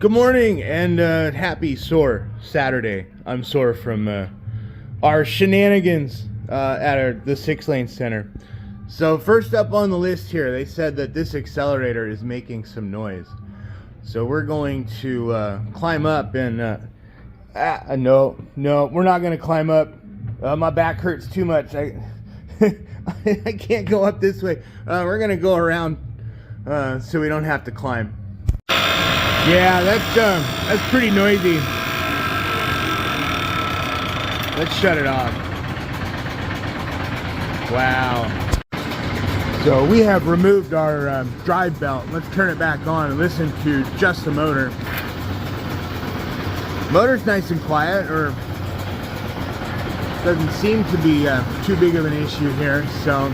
Good morning and happy sore Saturday. I'm sore from our shenanigans at the 6-lane center. So first up on the list here, they said that this accelerator is making some noise. So we're going to climb up and no, we're not going to climb up. My back hurts too much. I can't go up this way. We're going to go around so we don't have to climb. Yeah, that's pretty noisy. Let's shut it off. Wow. So we have removed our drive belt. Let's turn it back on and listen to just the motor. Motor's nice and quiet, or doesn't seem to be too big of an issue here. So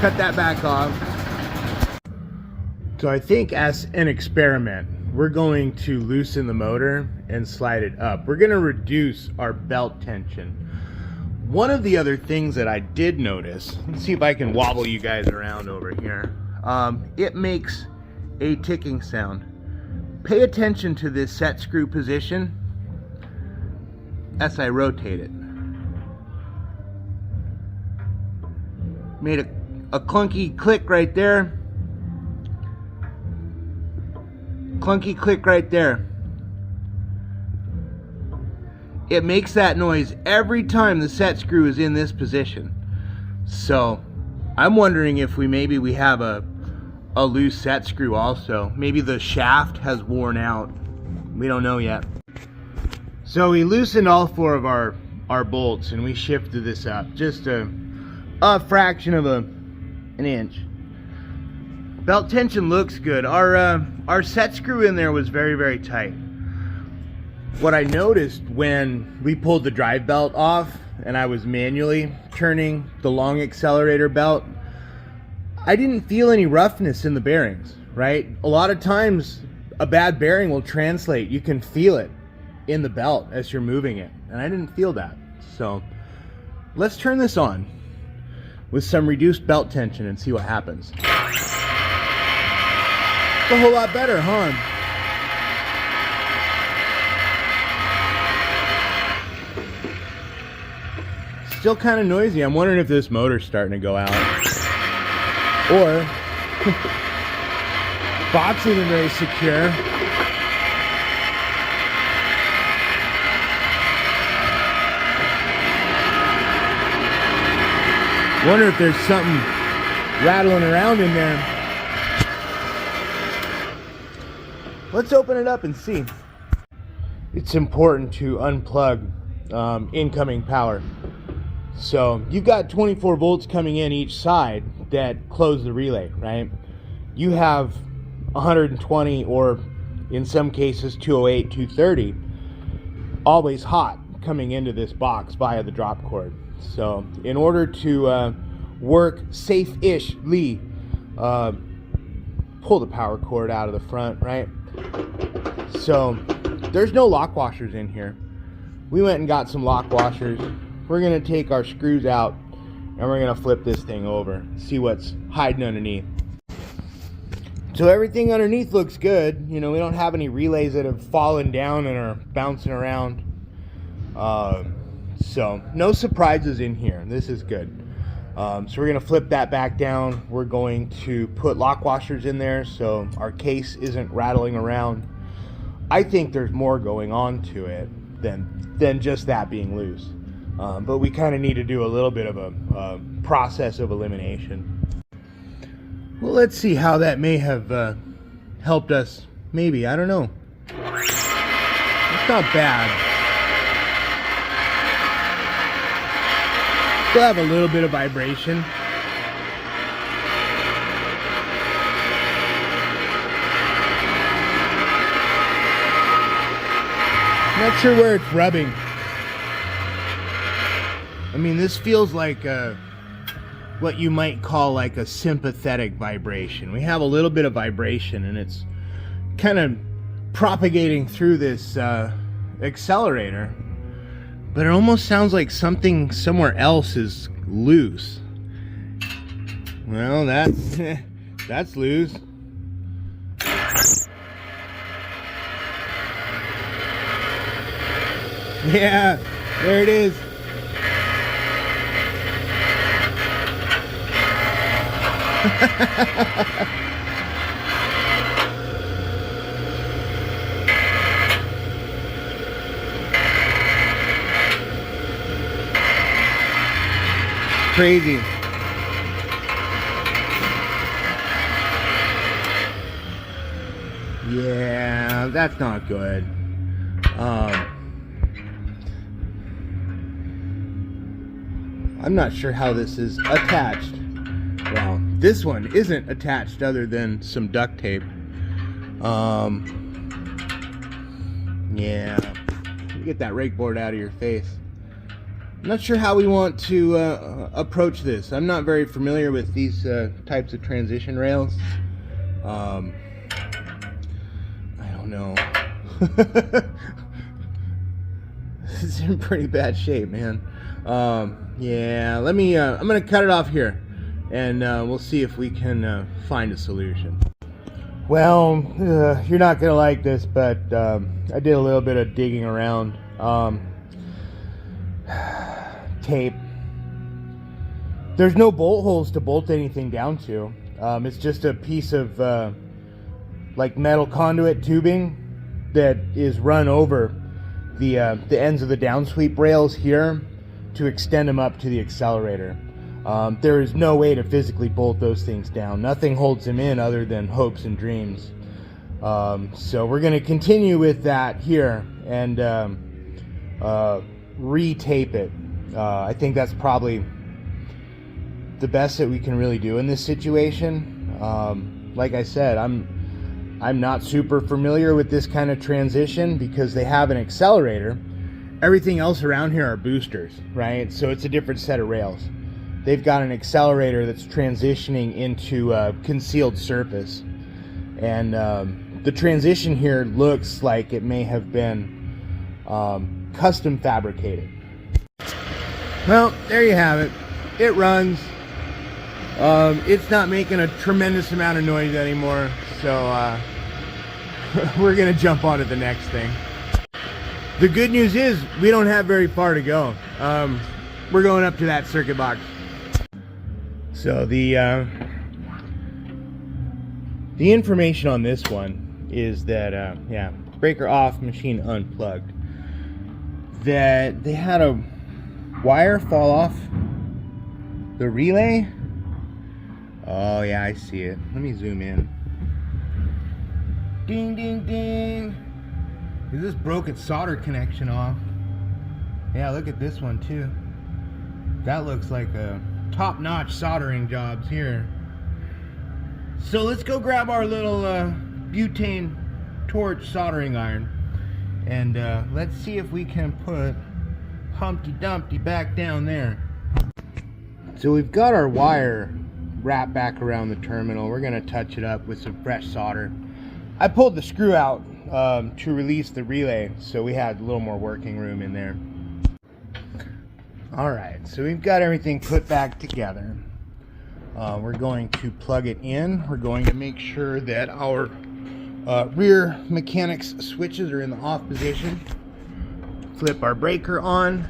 cut that back off. So I think as an experiment, we're going to loosen the motor and slide it up. We're going to reduce our belt tension. One of the other things that I did notice, let's see if I can wobble you guys around over here. It makes a ticking sound. Pay attention to this set screw position as I rotate it. Made a clunky click right there. Clunky click right there. It makes that noise every time the set screw is in this position. So I'm wondering if maybe we have a loose set screw also. Maybe the shaft has worn out. We don't know yet. So we loosened all 4 of our bolts and we shifted this up just a fraction of an inch. Belt tension looks good. Our set screw in there was very, very tight. What I noticed when we pulled the drive belt off and I was manually turning the long accelerator belt, I didn't feel any roughness in the bearings, right? A lot of times a bad bearing will translate. You can feel it in the belt as you're moving it, and I didn't feel that. So let's turn this on with some reduced belt tension and see what happens. It's a whole lot better, huh? Still kind of noisy. I'm wondering if this motor's starting to go out. Or box isn't very secure. Wonder if there's something rattling around in there. Let's open it up and see. It's important to unplug incoming power. So you've got 24 volts coming in each side that close the relay, right? You have 120 or in some cases 208, 230 always hot coming into this box via the drop cord. So in order to work safe-ishly, pull the power cord out of the front, right? So there's no lock washers in here. We went and got some lock washers. We're gonna take our screws out and we're gonna flip this thing over, see what's hiding underneath. So everything underneath looks good. You know, we don't have any relays that have fallen down and are bouncing around. So no surprises in here. This is good. So we're gonna flip that back down. We're going to put lock washers in there so our case isn't rattling around. I think there's more going on to it than just that being loose. But we kind of need to do a little bit of a process of elimination. Well, let's see how that may have helped us. Maybe, I don't know. It's not bad. Still have a little bit of vibration. Not sure where it's rubbing. I mean, this feels like what you might call like a sympathetic vibration. We have a little bit of vibration and it's kind of propagating through this accelerator, but it almost sounds like something somewhere else is loose. Well, that's loose. Yeah, there it is. Crazy. Yeah, that's not good. I'm not sure how this is attached. Well, this one isn't attached other than some duct tape. Yeah, get that rake board out of your face. I'm not sure how we want to approach this. I'm not very familiar with these types of transition rails. I don't know. This is in pretty bad shape, man. Yeah, let me, I'm gonna cut it off here, and we'll see if we can find a solution. Well, you're not gonna like this, but I did a little bit of digging around. Tape. There's no bolt holes to bolt anything down to. It's just a piece of like metal conduit tubing that is run over the ends of the downsweep rails here to extend them up to the accelerator. There is no way to physically bolt those things down. Nothing holds them in other than hopes and dreams. So we're going to continue with that here and re-tape it. I think that's probably the best that we can really do in this situation. Like I said, I'm not super familiar with this kind of transition because they have an accelerator. Everything else around here are boosters, right? So it's a different set of rails. They've got an accelerator that's transitioning into a concealed surface. And the transition here looks like it may have been custom fabricated. Well, there you have it. It runs. It's not making a tremendous amount of noise anymore, so we're gonna jump on to the next thing. The good news is we don't have very far to go. We're going up to that circuit box. So the information on this one is that yeah, breaker off, machine unplugged. That they had a wire fall off the relay. Oh yeah, I see it. Let me zoom in. Ding ding ding. Is this broken solder connection off? Yeah, look at this one too. That looks like a top-notch soldering jobs here. So let's go grab our little butane torch soldering iron and let's see if we can put Humpty Dumpty back down there. So we've got our wire wrapped back around the terminal. We're gonna touch it up with some fresh solder. I pulled the screw out to release the relay, so we had a little more working room in there. Alright, so we've got everything put back together. We're going to plug it in. We're going to make sure that our rear mechanics switches are in the off position. Flip our breaker on,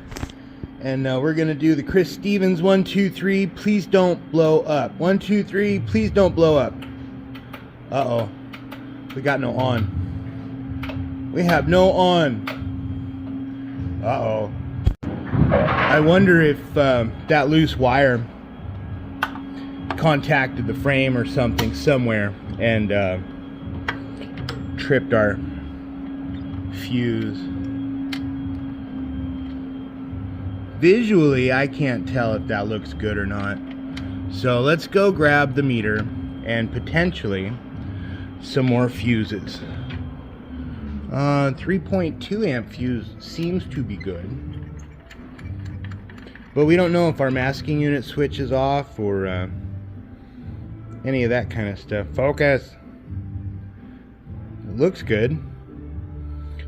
and we're going to do the Chris Stevens 1, 2, 3, please don't blow up. 1, 2, 3, please don't blow up. Uh-oh. We got no on. We have no on. Uh-oh. I wonder if that loose wire contacted the frame or something somewhere and tripped our fuse. Visually, I can't tell if that looks good or not. So let's go grab the meter and potentially some more fuses. 3.2 amp fuse seems to be good, but we don't know if our masking unit switch is off or any of that kind of stuff. Focus. It looks good.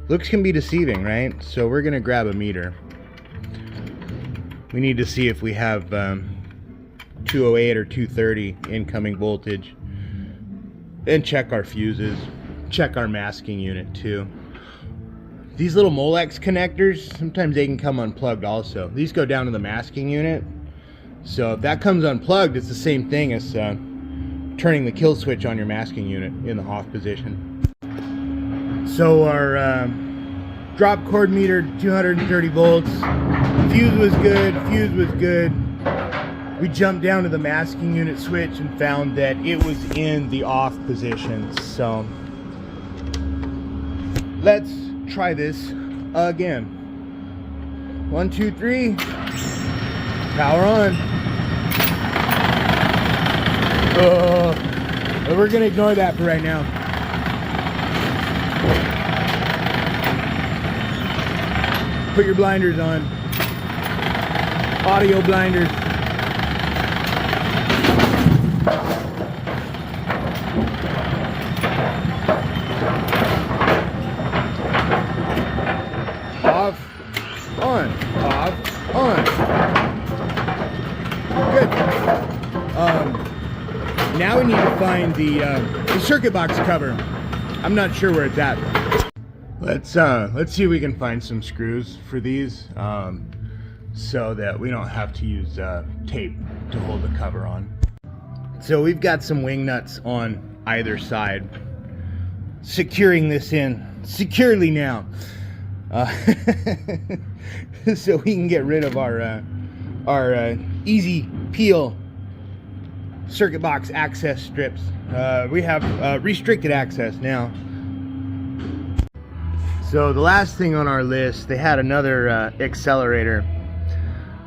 Looks can be deceiving, right? So we're gonna grab a meter. We need to see if we have 208 or 230 incoming voltage, and check our fuses, check our masking unit too. These little Molex connectors, sometimes they can come unplugged also. These go down to the masking unit. So if that comes unplugged, it's the same thing as turning the kill switch on your masking unit in the off position. So our drop cord meter, 230 volts. Fuse was good, fuse was good. We jumped down to the masking unit switch and found that it was in the off position. So let's try this again. 1, 2, 3. Power on. Oh, we're gonna ignore that for right now. Put your blinders on. Audio blinders. Off, on, off, on. Good. Now we need to find the circuit box cover. I'm not sure where it's at. Let's see if we can find some screws for these, so that we don't have to use tape to hold the cover on. So we've got some wing nuts on either side, securing this in securely now, so we can get rid of our easy peel circuit box access strips. We have restricted access now. So the last thing on our list, they had another accelerator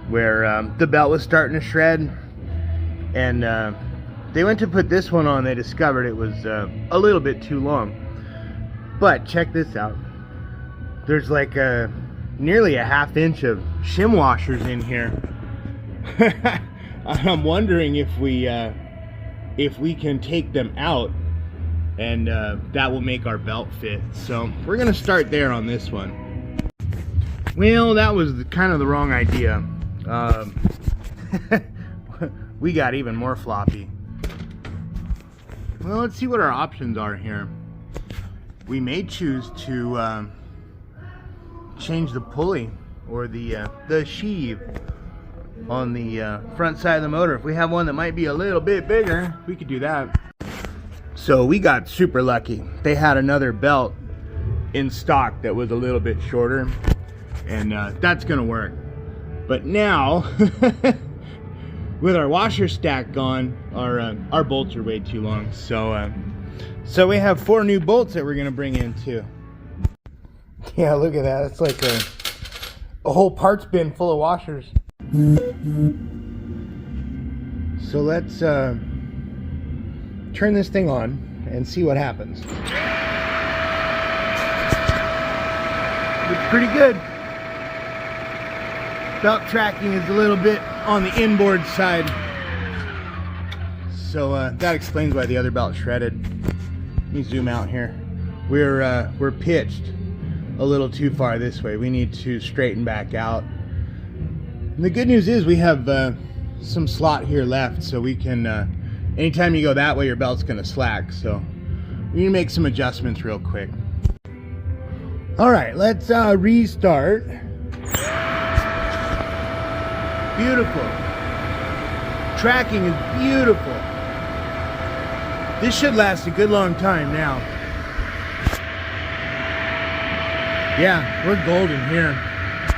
where the belt was starting to shred, and they went to put this one on. They discovered it was a little bit too long. But check this out. There's like nearly a ½ inch of shim washers in here. I'm wondering if we can take them out, and that will make our belt fit. So we're gonna start there on this one. Well, that was kind of the wrong idea. We got even more floppy. Well, let's see what our options are here. We may choose to change the pulley or the sheave on the front side of the motor. If we have one that might be a little bit bigger, we could do that. So we got super lucky. They had another belt in stock that was a little bit shorter, and that's gonna work. But now with our washer stack gone, our bolts are way too long. So we have 4 new bolts that we're gonna bring in too. Yeah, look at that. It's like a whole parts bin full of washers. So let's turn this thing on and see what happens. Looks pretty good. Belt tracking is a little bit on the inboard side, so that explains why the other belt shredded. Let me zoom out here. We're pitched a little too far this way. We need to straighten back out. And the good news is we have some slot here left, so we can anytime you go that way, your belt's gonna slack. So we need to make some adjustments real quick. All right, let's restart. Beautiful. Tracking is beautiful. This should last a good long time now. Yeah, we're golden here.